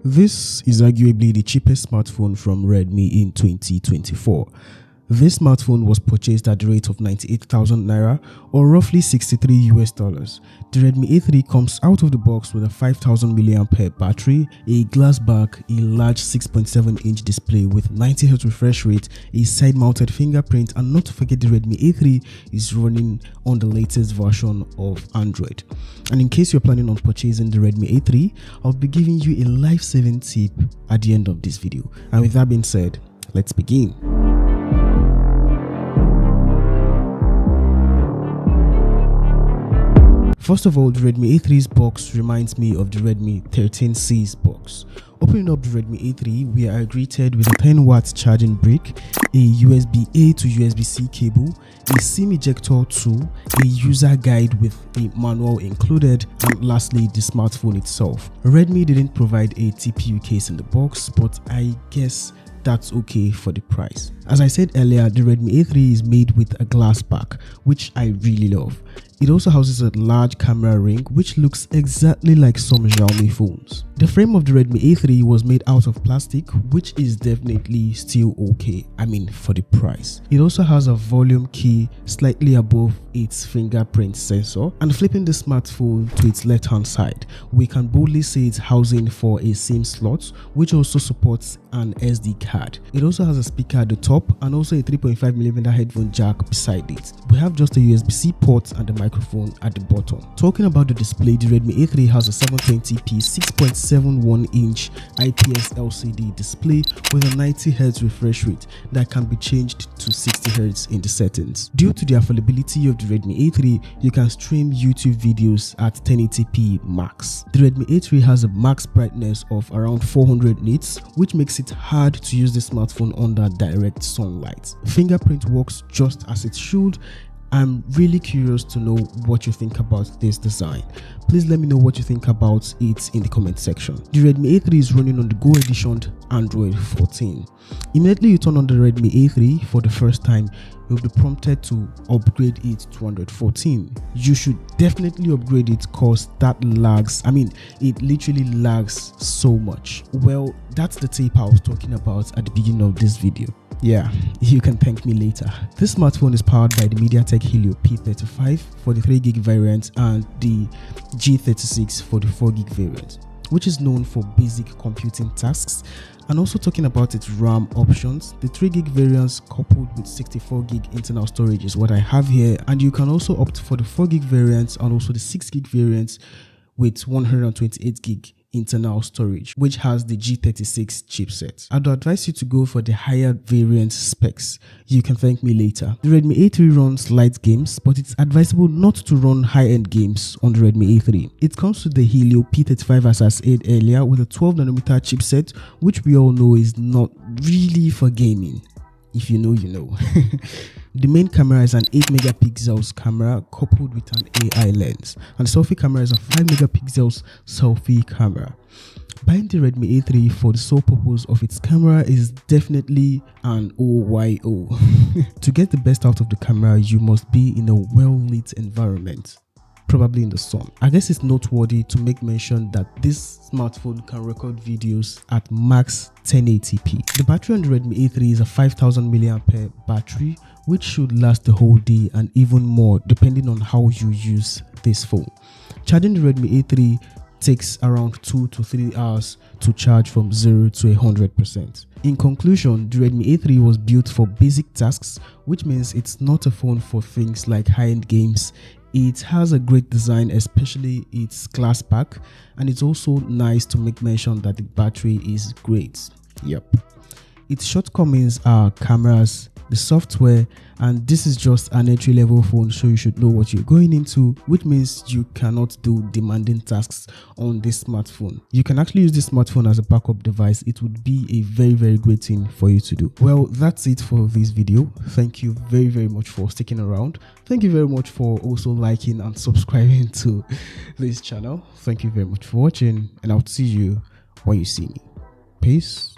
This is arguably the cheapest smartphone from Redmi in 2024. This smartphone was purchased at the rate of 98,000 naira or roughly $63 US. The Redmi A3 comes out of the box with a 5000 mAh battery, a glass back, a large 6.7-inch display with 90Hz refresh rate, a side-mounted fingerprint, and not to forget the Redmi A3 is running on the latest version of Android. And in case you're planning on purchasing the Redmi A3, I'll be giving you a life-saving tip at the end of this video. And with that being said, let's begin. First of all, the Redmi A3's box reminds me of the Redmi 13C's box. Opening up the Redmi A3, we are greeted with a 10-watt charging brick, a USB-A to USB-C cable, a SIM ejector tool, a user guide with a manual included, and lastly, the smartphone itself. Redmi didn't provide a TPU case in the box, but I guess that's okay for the price. As I said earlier, the Redmi A3 is made with a glass back, which I really love. It also houses a large camera ring which looks exactly like some Xiaomi phones. The frame of the Redmi A3 was made out of plastic, which is definitely still okay, I mean for the price. It also has a volume key slightly above its fingerprint sensor, and flipping the smartphone to its left hand side, we can boldly say it's housing for a SIM slot, which also supports an SD card. It also has a speaker at the top and also a 3.5mm headphone jack beside it. We have just a USB-C port and the microphone at the bottom. Talking about the display, the Redmi A3 has a 720p 6.71-inch IPS LCD display with a 90Hz refresh rate that can be changed to 60Hz in the settings. Due to the availability of the Redmi A3, you can stream YouTube videos at 1080p max. The Redmi A3 has a max brightness of around 400 nits, which makes it hard to use the smartphone under direct sunlight. Fingerprint works just as it should. I'm really curious to know what you think about this design. Please let me know what you think about it in the comment section. The Redmi A3 is running on the Go editioned Android 14. Immediately you turn on the Redmi A3 for the first time, you'll be prompted to upgrade it to Android 14. You should definitely upgrade it because that lags. It literally lags so much. Well, that's the tape I was talking about at the beginning of this video. Yeah, you can thank me later. This smartphone is powered by the MediaTek Helio P35 for the 3GB variant and the G36 for the 4GB variant, which is known for basic computing tasks. And also talking about its RAM options, the 3GB variants coupled with 64GB internal storage is what I have here, and you can also opt for the 4GB variants and also the 6GB variants with 128GB internal storage, which has the G36 chipset. I'd advise you to go for the higher variant specs. You can thank me later. The Redmi A3 runs light games, but it's advisable not to run high-end games on the Redmi A3. It comes with the Helio P35 as I said earlier with a 12nm chipset, which we all know is not really for gaming. If you know, you know. The main camera is an 8MP camera coupled with an AI lens, and the selfie camera is a 5MP selfie camera. Buying the Redmi A3 for the sole purpose of its camera is definitely an OYO. To get the best out of the camera, you must be in a well-lit environment, probably in the sun. I guess it's noteworthy to make mention that this smartphone can record videos at max 1080p. The battery on the Redmi A3 is a 5000 mAh battery, which should last the whole day and even more depending on how you use this phone. Charging the Redmi A3 takes around 2 to 3 hours to charge from 0 to 100%. In conclusion, the Redmi A3 was built for basic tasks, which means it's not a phone for things like high-end games. It has a great design, especially its glass back, and it's also nice to make mention that the battery is great. Yep. Its shortcomings are cameras, the software, and this is just an entry-level phone, so you should know what you're going into, which means you cannot do demanding tasks on this smartphone. You can actually use this smartphone as a backup device. It would be a very great thing for you to do. Well, that's it for this video. Thank you very much for sticking around. Thank you very much for also liking and subscribing to this channel. Thank you very much for watching, and I'll see you when you see me. Peace.